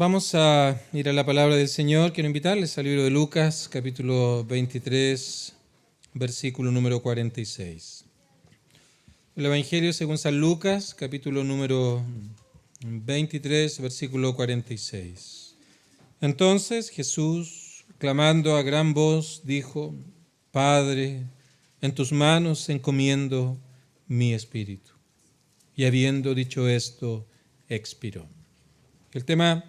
Vamos a ir a la palabra del Señor. Quiero invitarles al libro de Lucas, capítulo 23, versículo número 46. El Evangelio según San Lucas, capítulo número 23, versículo 46. Entonces Jesús, clamando a gran voz, dijo: Padre, en tus manos encomiendo mi espíritu. Y habiendo dicho esto, expiró. El tema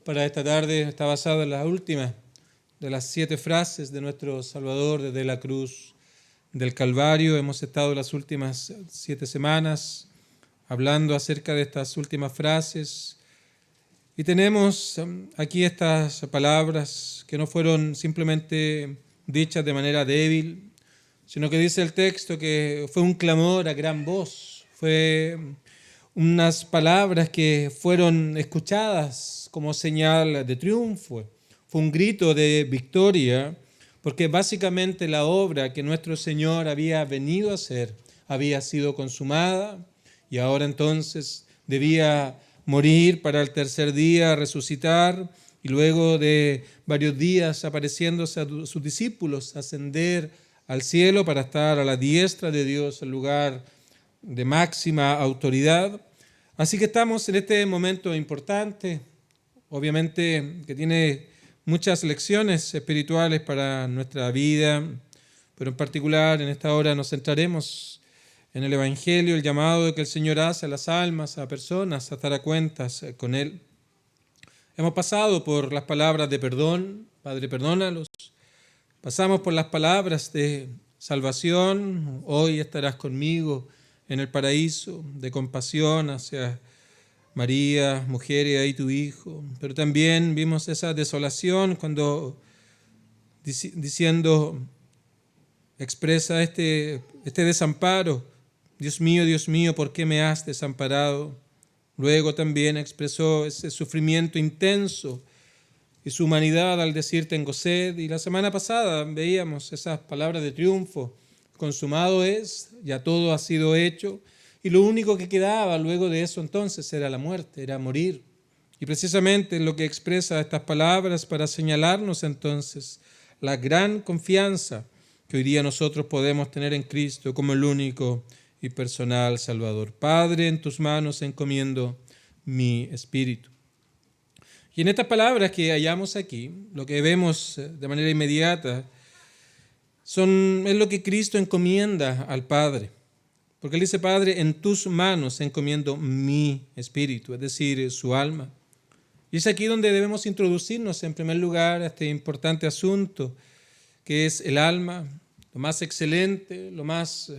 para esta tarde está basado en la última de las 7 frases de nuestro Salvador desde la cruz del Calvario. Hemos estado las últimas 7 semanas hablando acerca de estas últimas frases y tenemos aquí estas palabras que no fueron simplemente dichas de manera débil, sino que dice el texto que fue un clamor a gran voz, fue unas palabras que fueron escuchadas como señal de triunfo, fue un grito de victoria, porque básicamente la obra que nuestro Señor había venido a hacer había sido consumada y ahora entonces debía morir para el tercer día resucitar y luego de varios días apareciéndose a sus discípulos ascender al cielo para estar a la diestra de Dios, el lugar de máxima autoridad. Así que estamos en este momento importante, obviamente que tiene muchas lecciones espirituales para nuestra vida, pero en particular en esta hora nos centraremos en el Evangelio, el llamado que el Señor hace a las almas, a personas, a estar a cuentas con Él. Hemos pasado por las palabras de perdón, Padre, perdónalos. Pasamos por las palabras de salvación, hoy estarás conmigo en el paraíso, de compasión hacia María, mujer, y ahí tu hijo. Pero también vimos esa desolación cuando diciendo, expresa este desamparo. Dios mío, ¿por qué me has desamparado? Luego también expresó ese sufrimiento intenso y su humanidad al decir tengo sed. Y la semana pasada veíamos esas palabras de triunfo. Consumado es, ya todo ha sido hecho. Y lo único que quedaba luego de eso entonces era la muerte, era morir. Y precisamente lo que expresa estas palabras para señalarnos entonces la gran confianza que hoy día nosotros podemos tener en Cristo como el único y personal Salvador. Padre, en tus manos encomiendo mi espíritu. Y en estas palabras que hallamos aquí, lo que vemos de manera inmediata es lo que Cristo encomienda al Padre. Porque Él dice, Padre, en tus manos encomiendo mi espíritu, es decir, su alma. Y es aquí donde debemos introducirnos en primer lugar a este importante asunto, que es el alma, lo más excelente, lo más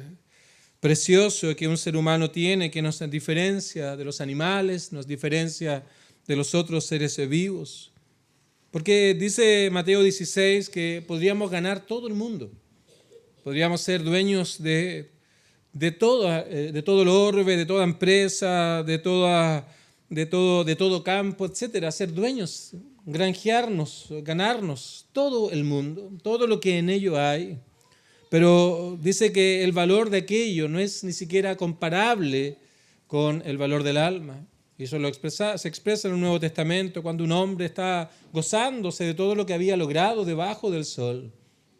precioso que un ser humano tiene, que nos diferencia de los animales, nos diferencia de los otros seres vivos. Porque dice Mateo 16 que podríamos ganar todo el mundo, podríamos ser dueños de todo el orbe, de toda empresa, de todo campo, etcétera, ser dueños, granjearnos, ganarnos todo el mundo, todo lo que en ello hay. Pero dice que el valor de aquello no es ni siquiera comparable con el valor del alma. Y eso se expresa en el Nuevo Testamento cuando un hombre está gozándose de todo lo que había logrado debajo del sol.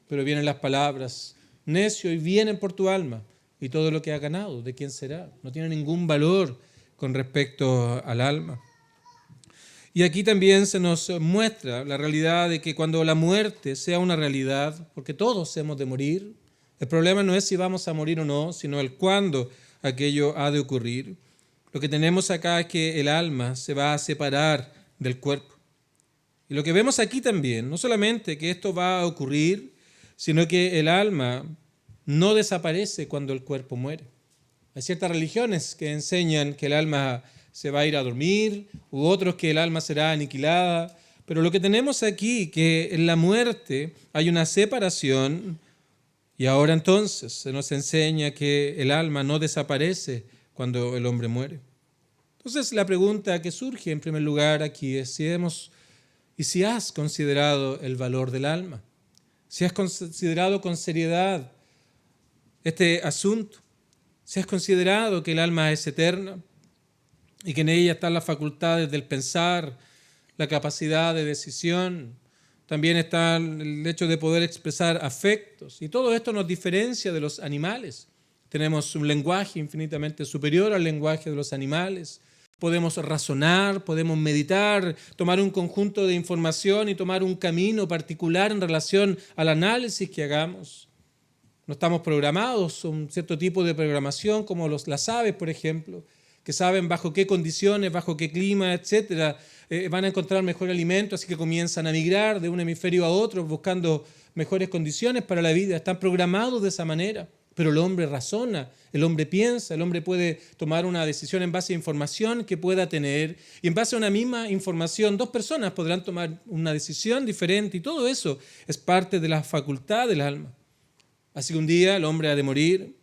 Pero vienen las palabras, necio, y vienen por tu alma. Y todo lo que ha ganado, ¿de quién será? No tiene ningún valor con respecto al alma. Y aquí también se nos muestra la realidad de que cuando la muerte sea una realidad, porque todos hemos de morir, el problema no es si vamos a morir o no, sino el cuándo aquello ha de ocurrir. Lo que tenemos acá es que el alma se va a separar del cuerpo. Y lo que vemos aquí también, no solamente que esto va a ocurrir, sino que el alma no desaparece cuando el cuerpo muere. Hay ciertas religiones que enseñan que el alma se va a ir a dormir, u otros que el alma será aniquilada. Pero lo que tenemos aquí, que en la muerte hay una separación, y ahora entonces se nos enseña que el alma no desaparece cuando el hombre muere. Entonces la pregunta que surge en primer lugar aquí es si has considerado el valor del alma, si has considerado con seriedad este asunto, si has considerado que el alma es eterna y que en ella están las facultades del pensar, la capacidad de decisión, también está el hecho de poder expresar afectos. Y todo esto nos diferencia de los animales. Tenemos un lenguaje infinitamente superior al lenguaje de los animales. Podemos razonar, podemos meditar, tomar un conjunto de información y tomar un camino particular en relación al análisis que hagamos. No estamos programados, un cierto tipo de programación como las aves, por ejemplo, que saben bajo qué condiciones, bajo qué clima, etcétera, van a encontrar mejor alimento, así que comienzan a migrar de un hemisferio a otro buscando mejores condiciones para la vida. Están programados de esa manera. Pero el hombre razona, el hombre piensa, el hombre puede tomar una decisión en base a información que pueda tener, y en base a una misma información dos personas podrán tomar una decisión diferente, y todo eso es parte de la facultad del alma. Así que un día el hombre ha de morir,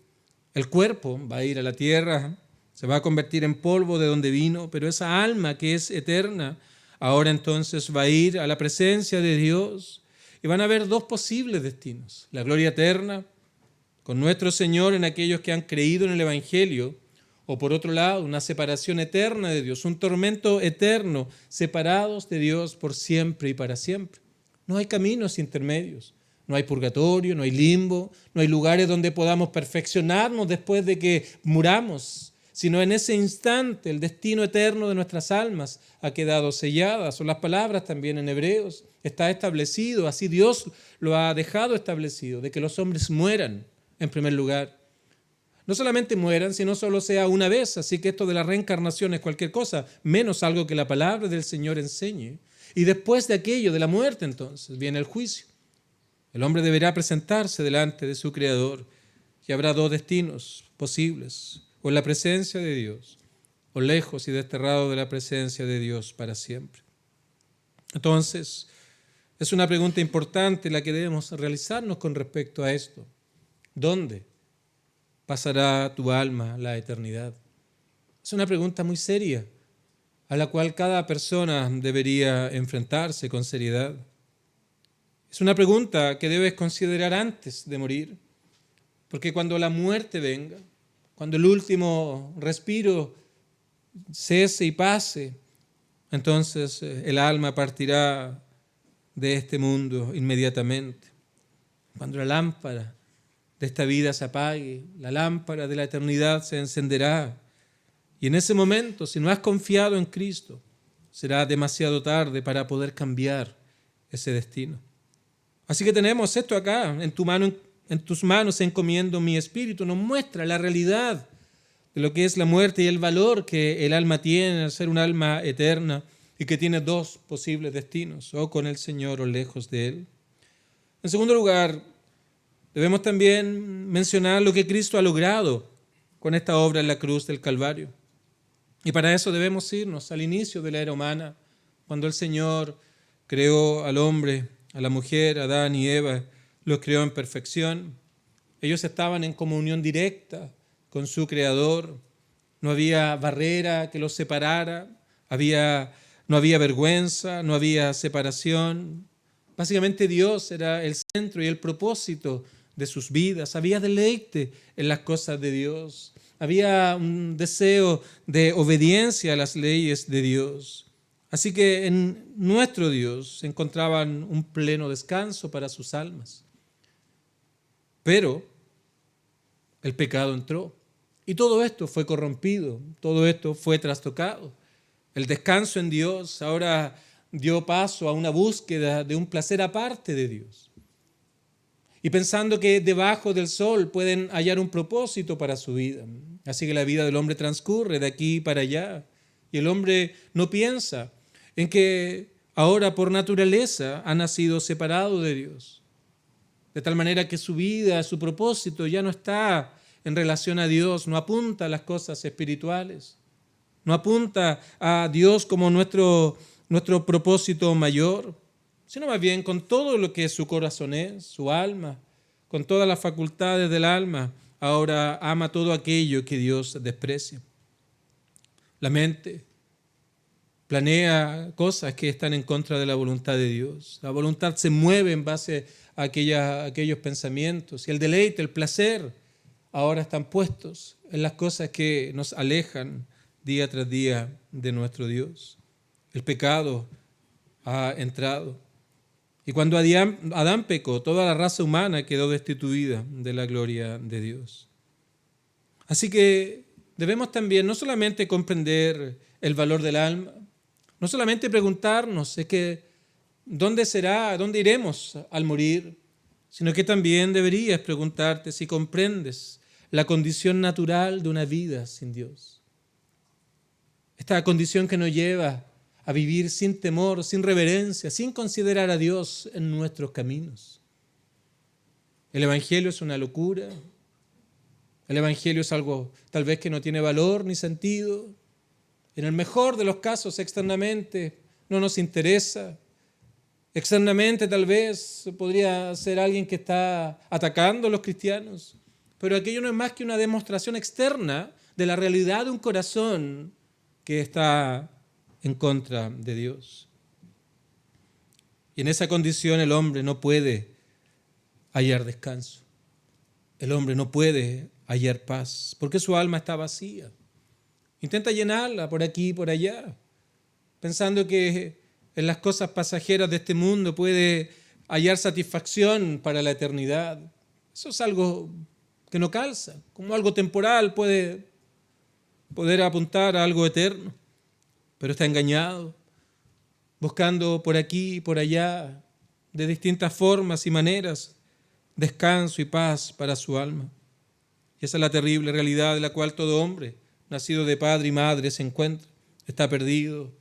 el cuerpo va a ir a la tierra, se va a convertir en polvo de donde vino, pero esa alma que es eterna, ahora entonces va a ir a la presencia de Dios, y van a haber dos posibles destinos: la gloria eterna con nuestro Señor en aquellos que han creído en el Evangelio, o por otro lado, una separación eterna de Dios, un tormento eterno, separados de Dios por siempre y para siempre. No hay caminos intermedios, no hay purgatorio, no hay limbo, no hay lugares donde podamos perfeccionarnos después de que muramos, sino en ese instante el destino eterno de nuestras almas ha quedado sellada. Son las palabras también en Hebreos, está establecido, así Dios lo ha dejado establecido, de que los hombres mueran. En primer lugar, no solamente mueran, sino solo sea una vez, así que esto de la reencarnación es cualquier cosa, menos algo que la palabra del Señor enseñe. Y después de aquello, de la muerte entonces, viene el juicio. El hombre deberá presentarse delante de su Creador, y habrá dos destinos posibles: o en la presencia de Dios, o lejos y desterrado de la presencia de Dios para siempre. Entonces, es una pregunta importante la que debemos realizarnos con respecto a esto. ¿Dónde pasará tu alma la eternidad? Es una pregunta muy seria, a la cual cada persona debería enfrentarse con seriedad. Es una pregunta que debes considerar antes de morir, porque cuando la muerte venga, cuando el último respiro cese y pase, entonces el alma partirá de este mundo inmediatamente. Cuando la lámpara de esta vida se apague, la lámpara de la eternidad se encenderá, y en ese momento, si no has confiado en Cristo, será demasiado tarde para poder cambiar ese destino. Así que tenemos esto acá: en tus manos encomiendo mi espíritu. Nos muestra la realidad de lo que es la muerte y el valor que el alma tiene al ser un alma eterna, y que tiene dos posibles destinos: o con el Señor o lejos de Él. En segundo lugar, debemos también mencionar lo que Cristo ha logrado con esta obra en la cruz del Calvario. Y para eso debemos irnos al inicio de la era humana, cuando el Señor creó al hombre, a la mujer, Adán y Eva, los creó en perfección. Ellos estaban en comunión directa con su Creador. No había barrera que los separara, no había vergüenza, no había separación. Básicamente Dios era el centro y el propósito de sus vidas. Había deleite en las cosas de Dios. Había un deseo de obediencia a las leyes de Dios. Así que en nuestro Dios encontraban un pleno descanso para sus almas. Pero el pecado entró y todo esto fue corrompido, todo esto fue trastocado. El descanso en Dios ahora dio paso a una búsqueda de un placer aparte de Dios. Y pensando que debajo del sol pueden hallar un propósito para su vida. Así que la vida del hombre transcurre de aquí para allá. Y el hombre no piensa en que ahora por naturaleza ha nacido separado de Dios. De tal manera que su vida, su propósito ya no está en relación a Dios, no apunta a las cosas espirituales, no apunta a Dios como nuestro propósito mayor, sino más bien con todo lo que su corazón es, su alma, con todas las facultades del alma, ahora ama todo aquello que Dios desprecia. La mente planea cosas que están en contra de la voluntad de Dios. La voluntad se mueve en base a aquellos pensamientos, y el deleite, el placer, ahora están puestos en las cosas que nos alejan día tras día de nuestro Dios. El pecado ha entrado. Y cuando Adán pecó, toda la raza humana quedó destituida de la gloria de Dios. Así que debemos también no solamente comprender el valor del alma, no solamente preguntarnos ¿dónde iremos al morir? Sino que también deberías preguntarte si comprendes la condición natural de una vida sin Dios. Esta condición que nos lleva a vivir sin temor, sin reverencia, sin considerar a Dios en nuestros caminos. El Evangelio es una locura. El Evangelio es algo tal vez que no tiene valor ni sentido. En el mejor de los casos, externamente, no nos interesa. Externamente tal vez podría ser alguien que está atacando a los cristianos, pero aquello no es más que una demostración externa de la realidad de un corazón que está en contra de Dios. Y en esa condición el hombre no puede hallar descanso. El hombre no puede hallar paz, porque su alma está vacía. Intenta llenarla por aquí y por allá, pensando que en las cosas pasajeras de este mundo puede hallar satisfacción para la eternidad. Eso es algo que no calza, como algo temporal puede poder apuntar a algo eterno, pero está engañado, buscando por aquí y por allá, de distintas formas y maneras, descanso y paz para su alma. Y esa es la terrible realidad de la cual todo hombre, nacido de padre y madre, se encuentra. Está perdido,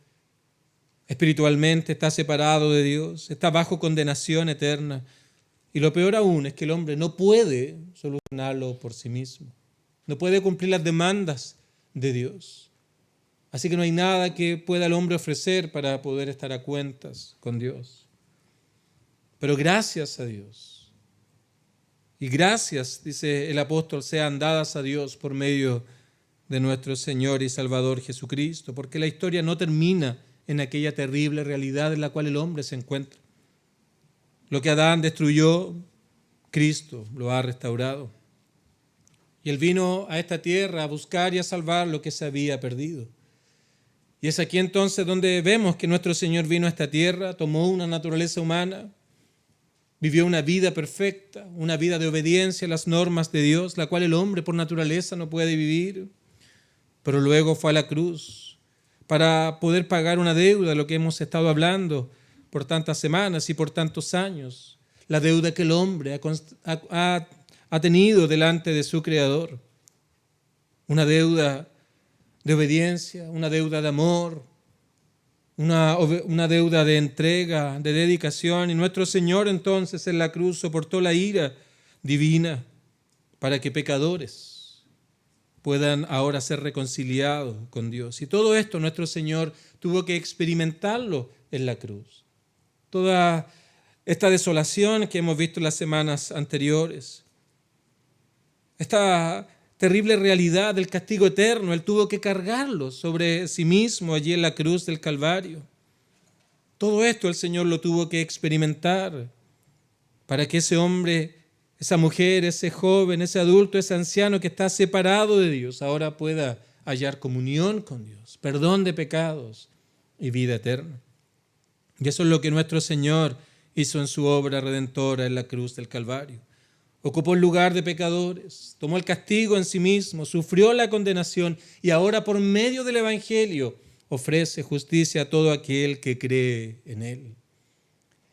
espiritualmente está separado de Dios, está bajo condenación eterna. Y lo peor aún es que el hombre no puede solucionarlo por sí mismo. No puede cumplir las demandas de Dios. Así que no hay nada que pueda el hombre ofrecer para poder estar a cuentas con Dios. Pero gracias a Dios. Y gracias, dice el apóstol, sean dadas a Dios por medio de nuestro Señor y Salvador Jesucristo, porque la historia no termina en aquella terrible realidad en la cual el hombre se encuentra. Lo que Adán destruyó, Cristo lo ha restaurado. Y Él vino a esta tierra a buscar y a salvar lo que se había perdido. Y es aquí entonces donde vemos que nuestro Señor vino a esta tierra, tomó una naturaleza humana, vivió una vida perfecta, una vida de obediencia a las normas de Dios, la cual el hombre por naturaleza no puede vivir, pero luego fue a la cruz para poder pagar una deuda, lo que hemos estado hablando por tantas semanas y por tantos años, la deuda que el hombre ha tenido delante de su Creador, una deuda de obediencia, una deuda de amor, una deuda de entrega, de dedicación. Y nuestro Señor entonces en la cruz soportó la ira divina para que pecadores puedan ahora ser reconciliados con Dios. Y todo esto nuestro Señor tuvo que experimentarlo en la cruz. Toda esta desolación que hemos visto en las semanas anteriores, esta terrible realidad del castigo eterno, Él tuvo que cargarlo sobre sí mismo allí en la cruz del Calvario. Todo esto el Señor lo tuvo que experimentar para que ese hombre, esa mujer, ese joven, ese adulto, ese anciano que está separado de Dios, ahora pueda hallar comunión con Dios, perdón de pecados y vida eterna. Y eso es lo que nuestro Señor hizo en su obra redentora en la cruz del Calvario. Ocupó el lugar de pecadores, tomó el castigo en sí mismo, sufrió la condenación y ahora por medio del Evangelio ofrece justicia a todo aquel que cree en Él.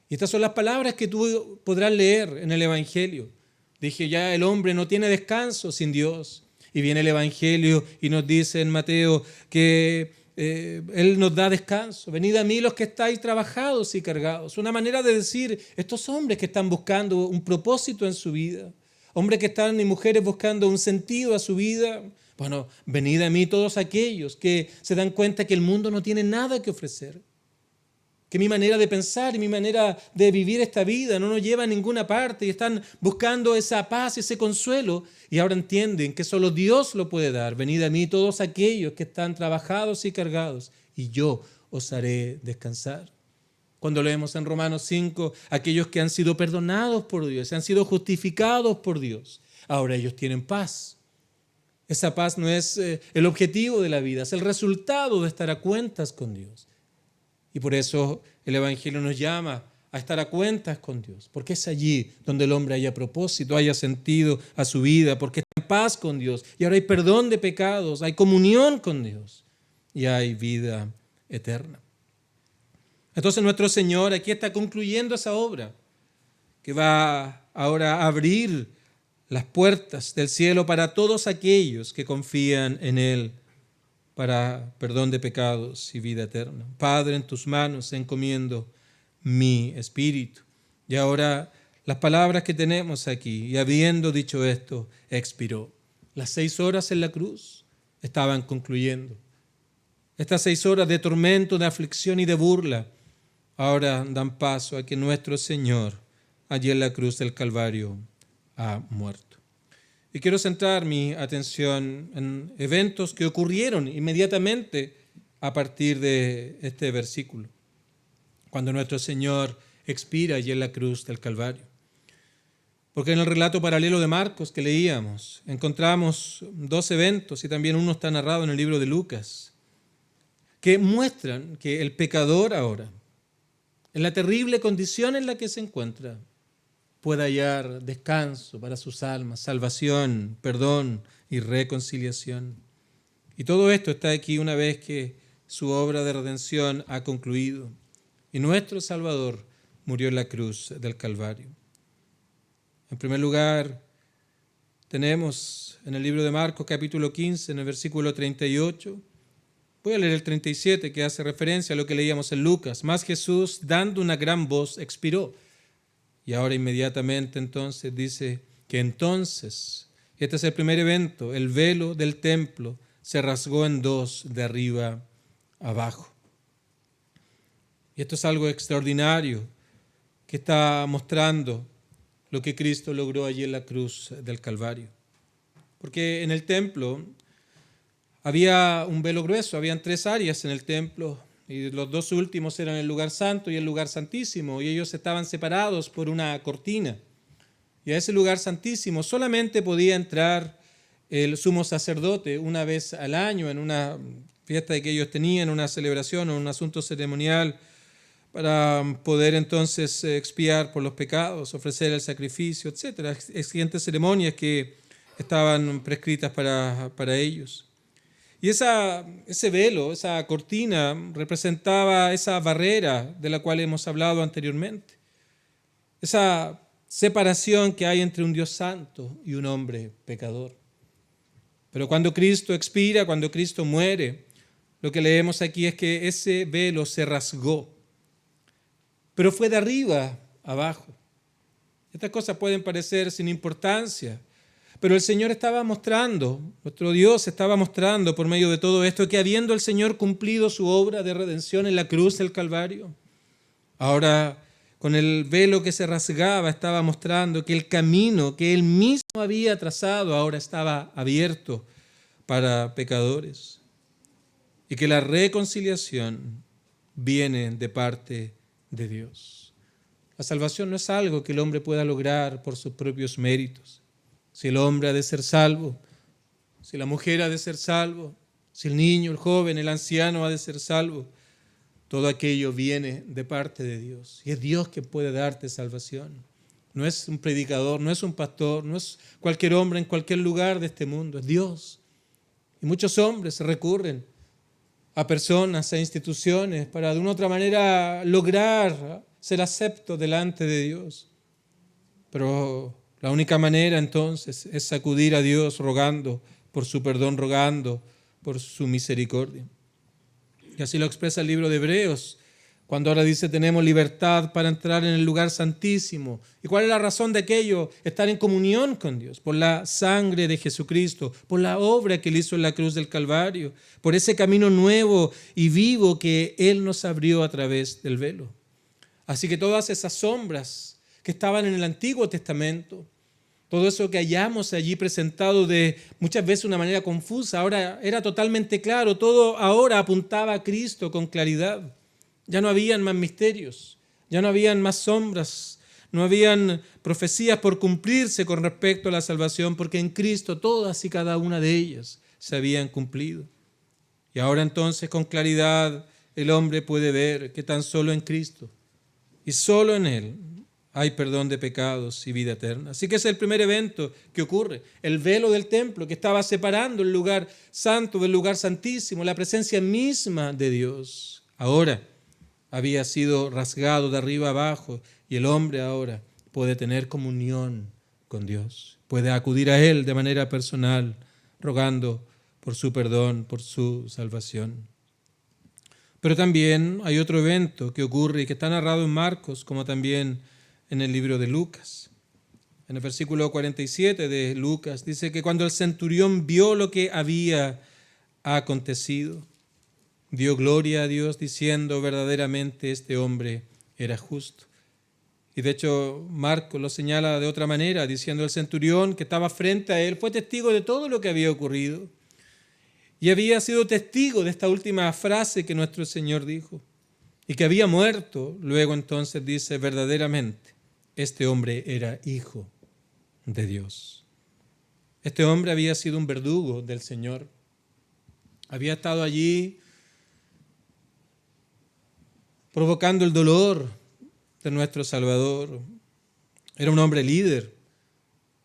Y estas son las palabras que tú podrás leer en el Evangelio. Dije ya, el hombre no tiene descanso sin Dios. Y viene el Evangelio y nos dice en Mateo que Él nos da descanso. Venid a mí los que estáis trabajados y cargados. Una manera de decir, estos hombres que están buscando un propósito en su vida, hombres que están y mujeres buscando un sentido a su vida, bueno, venid a mí todos aquellos que se dan cuenta que el mundo no tiene nada que ofrecer, que mi manera de pensar y mi manera de vivir esta vida no nos lleva a ninguna parte y están buscando esa paz, ese consuelo y ahora entienden que solo Dios lo puede dar. Venid a mí todos aquellos que están trabajados y cargados y yo os haré descansar. Cuando leemos en Romanos 5, aquellos que han sido perdonados por Dios, han sido justificados por Dios, ahora ellos tienen paz. Esa paz no es el objetivo de la vida, es el resultado de estar a cuentas con Dios. Y por eso el Evangelio nos llama a estar a cuentas con Dios, porque es allí donde el hombre haya propósito, haya sentido a su vida, porque está en paz con Dios. Y ahora hay perdón de pecados, hay comunión con Dios y hay vida eterna. Entonces nuestro Señor aquí está concluyendo esa obra que va ahora a abrir las puertas del cielo para todos aquellos que confían en Él para perdón de pecados y vida eterna. Padre, en tus manos encomiendo mi espíritu. Y ahora las palabras que tenemos aquí, y habiendo dicho esto, expiró. Las 6 horas en la cruz estaban concluyendo. Estas 6 horas de tormento, de aflicción y de burla, ahora dan paso a que nuestro Señor, allí en la cruz del Calvario, ha muerto. Y quiero centrar mi atención en eventos que ocurrieron inmediatamente a partir de este versículo, cuando nuestro Señor expira allí en la cruz del Calvario. Porque en el relato paralelo de Marcos que leíamos, encontramos 2 eventos, y también uno está narrado en el libro de Lucas, que muestran que el pecador ahora, en la terrible condición en la que se encuentra, puede hallar descanso para sus almas, salvación, perdón y reconciliación. Y todo esto está aquí una vez que su obra de redención ha concluido y nuestro Salvador murió en la cruz del Calvario. En primer lugar, tenemos en el libro de Marcos capítulo 15, en el versículo 38, voy a leer el 37 que hace referencia a lo que leíamos en Lucas. Mas Jesús, dando una gran voz, expiró. Y ahora inmediatamente entonces dice que entonces, este es el primer evento, el velo del templo se rasgó en 2 de arriba abajo. Y esto es algo extraordinario que está mostrando lo que Cristo logró allí en la cruz del Calvario. Porque en el templo había un velo grueso, habían 3 áreas en el templo, y los 2 últimos eran el lugar santo y el lugar santísimo, y ellos estaban separados por una cortina. Y a ese lugar santísimo solamente podía entrar el sumo sacerdote una vez al año, en una fiesta que ellos tenían, una celebración o un asunto ceremonial, para poder entonces expiar por los pecados, ofrecer el sacrificio, etc. Exigentes ceremonias que estaban prescritas para ellos. Y ese velo, esa cortina, representaba esa barrera de la cual hemos hablado anteriormente. Esa separación que hay entre un Dios santo y un hombre pecador. Pero cuando Cristo expira, cuando Cristo muere, lo que leemos aquí es que ese velo se rasgó. Pero fue de arriba abajo. Estas cosas pueden parecer sin importancia, pero el Señor estaba mostrando, nuestro Dios estaba mostrando por medio de todo esto, que habiendo el Señor cumplido su obra de redención en la cruz del Calvario, ahora con el velo que se rasgaba estaba mostrando que el camino que Él mismo había trazado ahora estaba abierto para pecadores y que la reconciliación viene de parte de Dios. La salvación no es algo que el hombre pueda lograr por sus propios méritos. Si el hombre ha de ser salvo, si la mujer ha de ser salvo, si el niño, el joven, el anciano ha de ser salvo, todo aquello viene de parte de Dios. Y es Dios que puede darte salvación. No es un predicador, no es un pastor, no es cualquier hombre en cualquier lugar de este mundo, es Dios. Y muchos hombres recurren a personas, a instituciones, para de una u otra manera lograr ser acepto delante de Dios. Pero la única manera entonces es acudir a Dios rogando por su perdón, rogando por su misericordia. Y así lo expresa el libro de Hebreos, cuando ahora dice tenemos libertad para entrar en el lugar santísimo. ¿Y cuál es la razón de aquello? Estar en comunión con Dios, por la sangre de Jesucristo, por la obra que Él hizo en la cruz del Calvario, por ese camino nuevo y vivo que Él nos abrió a través del velo. Así que todas esas sombras que estaban en el Antiguo Testamento, todo eso que hallamos allí presentado de muchas veces una manera confusa, ahora era totalmente claro, todo ahora apuntaba a Cristo con claridad. Ya no habían más misterios, ya no habían más sombras, no habían profecías por cumplirse con respecto a la salvación, porque en Cristo todas y cada una de ellas se habían cumplido. Y ahora entonces con claridad el hombre puede ver que tan solo en Cristo y solo en Él hay perdón de pecados y vida eterna. Así que ese es el primer evento que ocurre. El velo del templo que estaba separando el lugar santo del lugar santísimo, la presencia misma de Dios, ahora había sido rasgado de arriba abajo y el hombre ahora puede tener comunión con Dios. Puede acudir a Él de manera personal, rogando por su perdón, por su salvación. Pero también hay otro evento que ocurre y que está narrado en Marcos, como también en el libro de Lucas. En el versículo 47 de Lucas dice que cuando el centurión vio lo que había acontecido, dio gloria a Dios diciendo verdaderamente este hombre era justo. Y de hecho Marcos lo señala de otra manera, diciendo el centurión que estaba frente a él fue testigo de todo lo que había ocurrido y había sido testigo de esta última frase que nuestro Señor dijo y que había muerto. Luego entonces dice verdaderamente este hombre era hijo de Dios. Este hombre había sido un verdugo del Señor. Había estado allí provocando el dolor de nuestro Salvador. Era un hombre líder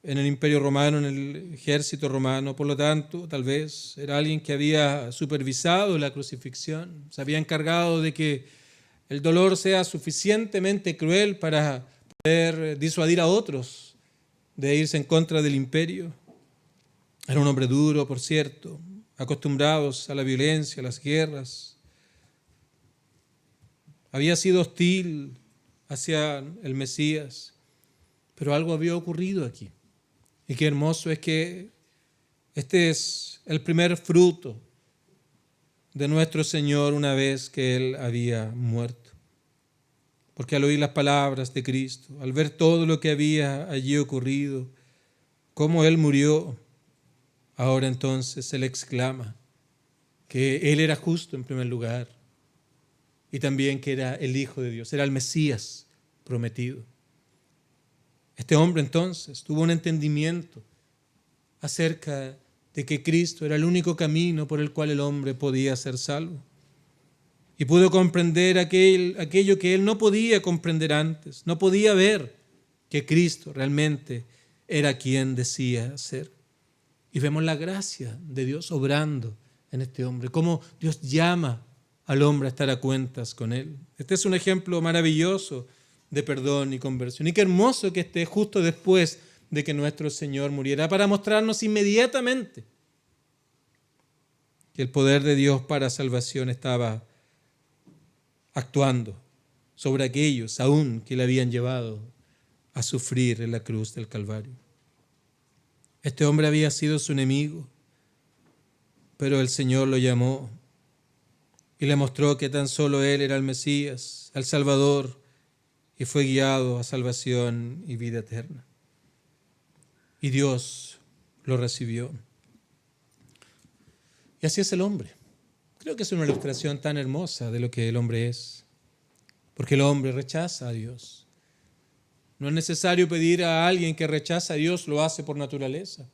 en el Imperio Romano, en el ejército romano. Por lo tanto, tal vez era alguien que había supervisado la crucifixión. Se había encargado de que el dolor sea suficientemente cruel para poder disuadir a otros de irse en contra del imperio. Era un hombre duro, por cierto, acostumbrados a la violencia, a las guerras. Había sido hostil hacia el Mesías, pero algo había ocurrido aquí. Y qué hermoso es que este es el primer fruto de nuestro Señor una vez que Él había muerto. Porque al oír las palabras de Cristo, al ver todo lo que había allí ocurrido, cómo Él murió, ahora entonces Él exclama que Él era justo en primer lugar y también que era el Hijo de Dios, era el Mesías prometido. Este hombre entonces tuvo un entendimiento acerca de que Cristo era el único camino por el cual el hombre podía ser salvo. Y pudo comprender aquello que él no podía comprender antes, no podía ver que Cristo realmente era quien decía ser. Y vemos la gracia de Dios obrando en este hombre, cómo Dios llama al hombre a estar a cuentas con él. Este es un ejemplo maravilloso de perdón y conversión. Y qué hermoso que esté justo después de que nuestro Señor muriera, para mostrarnos inmediatamente que el poder de Dios para salvación estaba actuando sobre aquellos aún que le habían llevado a sufrir en la cruz del Calvario. Este hombre había sido su enemigo, pero el Señor lo llamó y le mostró que tan solo Él era el Mesías, el Salvador, y fue guiado a salvación y vida eterna. Y Dios lo recibió. Y así es el hombre. Creo que es una ilustración tan hermosa de lo que el hombre es, porque el hombre rechaza a Dios. No es necesario pedir a alguien que rechaza a Dios, lo hace por naturaleza.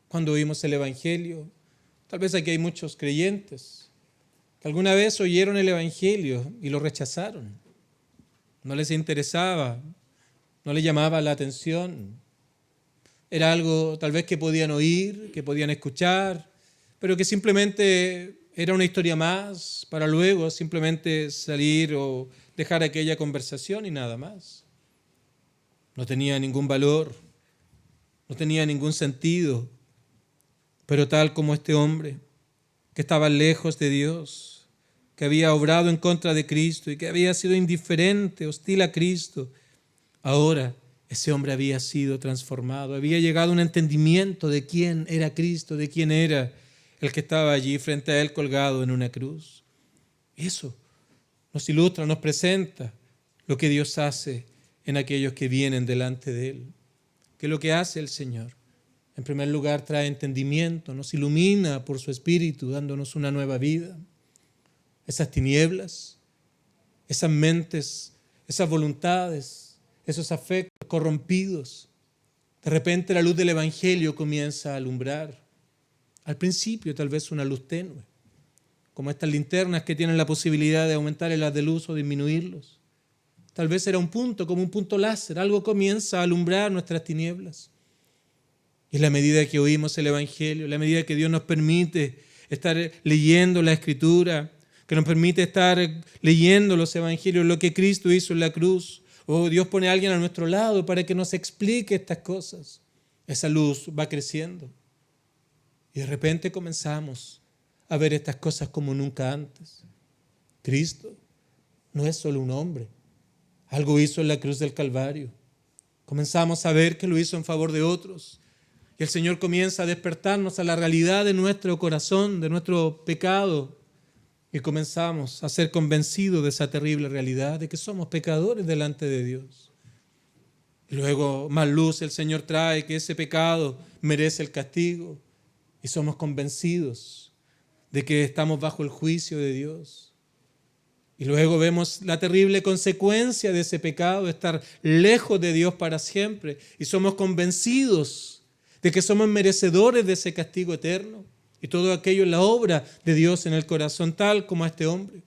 Cuando oímos el Evangelio, tal vez aquí hay muchos creyentes que alguna vez oyeron el Evangelio y lo rechazaron. No les interesaba, no les llamaba la atención. Era algo tal vez que podían oír, que podían escuchar, pero que simplemente era una historia más para luego simplemente salir o dejar aquella conversación y nada más. No tenía ningún valor, no tenía ningún sentido, pero tal como este hombre que estaba lejos de Dios, que había obrado en contra de Cristo y que había sido indiferente, hostil a Cristo, ahora ese hombre había sido transformado, había llegado a un entendimiento de quién era Cristo, de quién era el que estaba allí frente a él colgado en una cruz. Eso nos ilustra, nos presenta lo que Dios hace en aquellos que vienen delante de Él. ¿Qué es lo que hace el Señor? En primer lugar, trae entendimiento, nos ilumina por su Espíritu, dándonos una nueva vida. Esas tinieblas, esas mentes, esas voluntades, esos afectos corrompidos, de repente la luz del Evangelio comienza a alumbrar. Al principio tal vez una luz tenue, como estas linternas que tienen la posibilidad de aumentar el haz de luz o disminuirlos. Tal vez era un punto, como un punto láser, algo comienza a alumbrar nuestras tinieblas. Y en la medida que oímos el Evangelio, en la medida que Dios nos permite estar leyendo la Escritura, que nos permite estar leyendo los Evangelios, lo que Cristo hizo en la cruz, o Dios pone a alguien a nuestro lado para que nos explique estas cosas, esa luz va creciendo. Y de repente comenzamos a ver estas cosas como nunca antes. Cristo no es solo un hombre, algo hizo en la cruz del Calvario. Comenzamos a ver que lo hizo en favor de otros. Y el Señor comienza a despertarnos a la realidad de nuestro corazón, de nuestro pecado. Y comenzamos a ser convencidos de esa terrible realidad, de que somos pecadores delante de Dios. Y luego más luz el Señor trae, que ese pecado merece el castigo. Y somos convencidos de que estamos bajo el juicio de Dios. Y luego vemos la terrible consecuencia de ese pecado, estar lejos de Dios para siempre. Y somos convencidos de que somos merecedores de ese castigo eterno. Y todo aquello es la obra de Dios en el corazón, tal como a este hombre.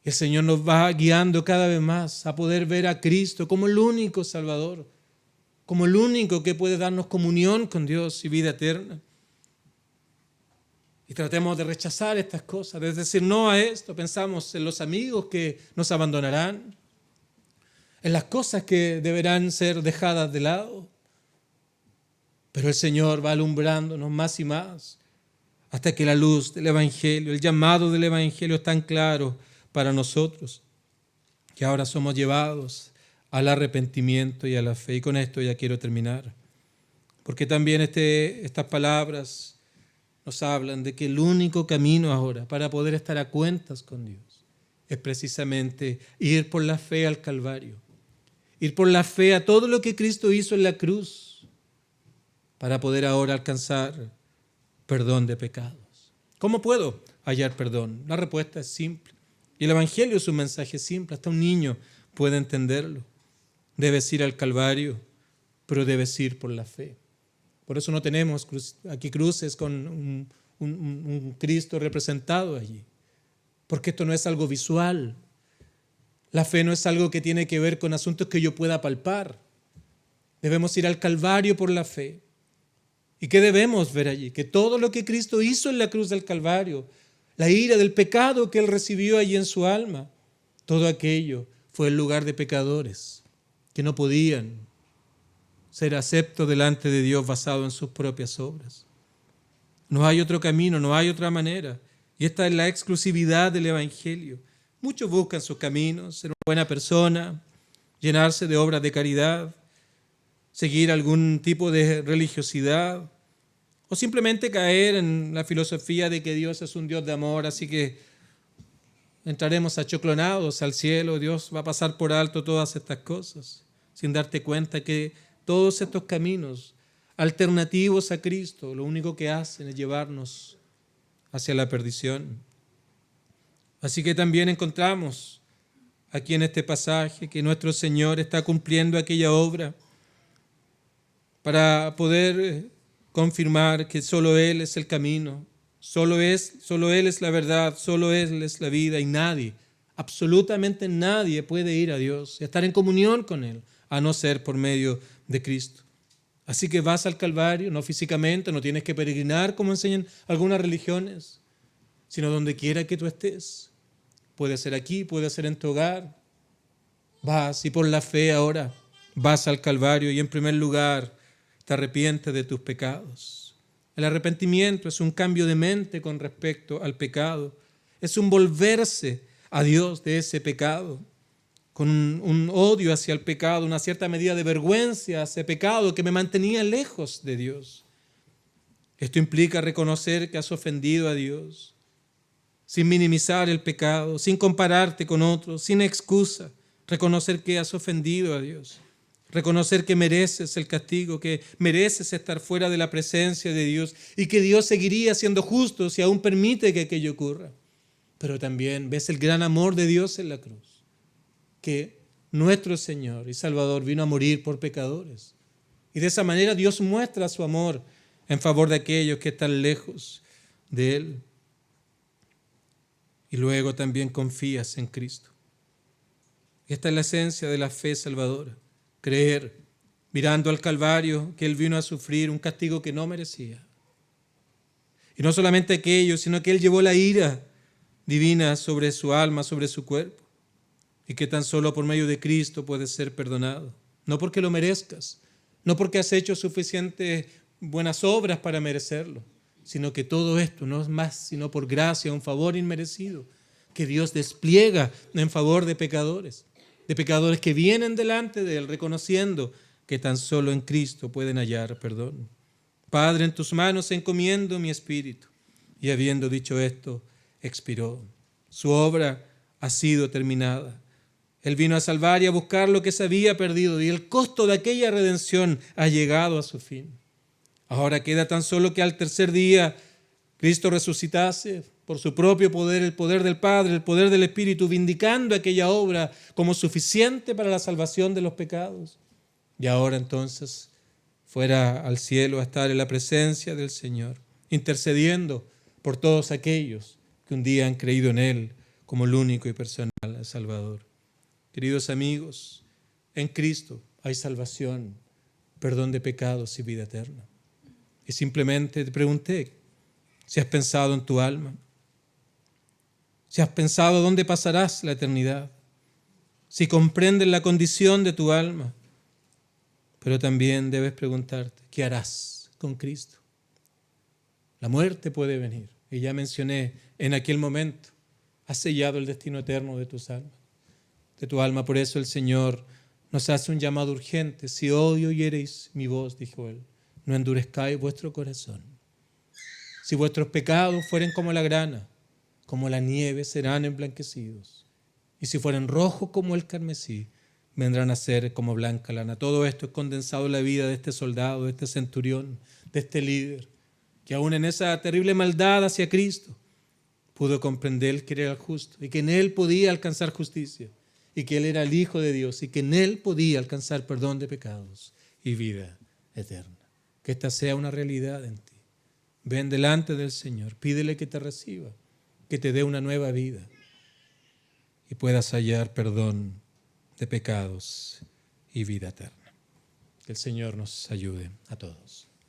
El Señor nos va guiando cada vez más a poder ver a Cristo como el único Salvador, como el único que puede darnos comunión con Dios y vida eterna. Y tratemos de rechazar estas cosas, de decir no a esto. Pensamos en los amigos que nos abandonarán, en las cosas que deberán ser dejadas de lado. Pero el Señor va alumbrándonos más y más hasta que la luz del Evangelio, el llamado del Evangelio es tan claro para nosotros que ahora somos llevados al arrepentimiento y a la fe. Y con esto ya quiero terminar, porque también estas palabras nos hablan de que el único camino ahora para poder estar a cuentas con Dios es precisamente ir por la fe al Calvario, ir por la fe a todo lo que Cristo hizo en la cruz para poder ahora alcanzar perdón de pecados. ¿Cómo puedo hallar perdón? La respuesta es simple. Y el Evangelio es un mensaje simple, hasta un niño puede entenderlo. Debes ir al Calvario, pero debes ir por la fe. Por eso no tenemos aquí cruces con un Cristo representado allí, porque esto no es algo visual. La fe no es algo que tiene que ver con asuntos que yo pueda palpar. Debemos ir al Calvario por la fe. ¿Y qué debemos ver allí? Que todo lo que Cristo hizo en la cruz del Calvario, la ira del pecado que Él recibió allí en su alma, todo aquello fue el lugar de pecadores que no podían ser aceptos delante de Dios basado en sus propias obras. No hay otro camino, no hay otra manera. Y esta es la exclusividad del Evangelio. Muchos buscan sus caminos, ser una buena persona, llenarse de obras de caridad, seguir algún tipo de religiosidad o simplemente caer en la filosofía de que Dios es un Dios de amor, así que entraremos achoclonados al cielo, Dios va a pasar por alto todas estas cosas, sin darte cuenta que todos estos caminos alternativos a Cristo lo único que hacen es llevarnos hacia la perdición. Así que también encontramos aquí en este pasaje que nuestro Señor está cumpliendo aquella obra para poder confirmar que solo Él es el camino, solo Él es la verdad, solo Él es la vida y nadie, absolutamente nadie puede ir a Dios y estar en comunión con Él a no ser por medio de Cristo. Así que vas al Calvario, no físicamente, no tienes que peregrinar como enseñan algunas religiones, sino donde quiera que tú estés. Puede ser aquí, puede ser en tu hogar. Vas y por la fe ahora vas al Calvario y en primer lugar te arrepientes de tus pecados. El arrepentimiento es un cambio de mente con respecto al pecado. Es un volverse a Dios de ese pecado, con un odio hacia el pecado, una cierta medida de vergüenza hacia el pecado que me mantenía lejos de Dios. Esto implica reconocer que has ofendido a Dios, sin minimizar el pecado, sin compararte con otros, sin excusa. Reconocer que has ofendido a Dios. Reconocer que mereces el castigo, que mereces estar fuera de la presencia de Dios y que Dios seguiría siendo justo si aún permite que aquello ocurra. Pero también ves el gran amor de Dios en la cruz, que nuestro Señor y Salvador vino a morir por pecadores. Y de esa manera Dios muestra su amor en favor de aquellos que están lejos de Él. y luego también confías en Cristo. Esta es la esencia de la fe salvadora. Creer, mirando al Calvario, que Él vino a sufrir un castigo que no merecía. Y no solamente aquello, sino que Él llevó la ira divina sobre su alma, sobre su cuerpo. Y que tan solo por medio de Cristo puedes ser perdonado. No porque lo merezcas, no porque has hecho suficientes buenas obras para merecerlo, sino que todo esto no es más sino por gracia, un favor inmerecido que Dios despliega en favor de pecadores que vienen delante de Él reconociendo que tan solo en Cristo pueden hallar perdón. Padre, en tus manos encomiendo mi espíritu. Y habiendo dicho esto, expiró. Su obra ha sido terminada. Él vino a salvar y a buscar lo que se había perdido, y el costo de aquella redención ha llegado a su fin. Ahora queda tan solo que al tercer día Cristo resucitase por su propio poder, el poder del Padre, el poder del Espíritu, vindicando aquella obra como suficiente para la salvación de los pecados. Y ahora entonces fuera al cielo a estar en la presencia del Señor, intercediendo por todos aquellos que un día han creído en Él como el único y personal Salvador. Queridos amigos, en Cristo hay salvación, perdón de pecados y vida eterna. Y simplemente te pregunté si has pensado en tu alma, si has pensado dónde pasarás la eternidad, si comprendes la condición de tu alma, pero también debes preguntarte, ¿qué harás con Cristo? La muerte puede venir, y ya mencioné, en aquel momento has sellado el destino eterno de tus almas, de tu alma. Por eso el Señor nos hace un llamado urgente. Si hoy oyereis mi voz, dijo Él, no endurezcáis vuestro corazón. Si vuestros pecados fueren como la grana, como la nieve serán emblanquecidos. Y si fueren rojos como el carmesí, vendrán a ser como blanca lana. Todo esto es condensado en la vida de este soldado, de este centurión, de este líder, que aún en esa terrible maldad hacia Cristo, pudo comprender que era el justo y que en Él podía alcanzar justicia y que Él era el Hijo de Dios y que en Él podía alcanzar perdón de pecados y vida eterna. Que esta sea una realidad en ti. Ven delante del Señor, pídele que te reciba, que te dé una nueva vida y puedas hallar perdón de pecados y vida eterna. Que el Señor nos ayude a todos.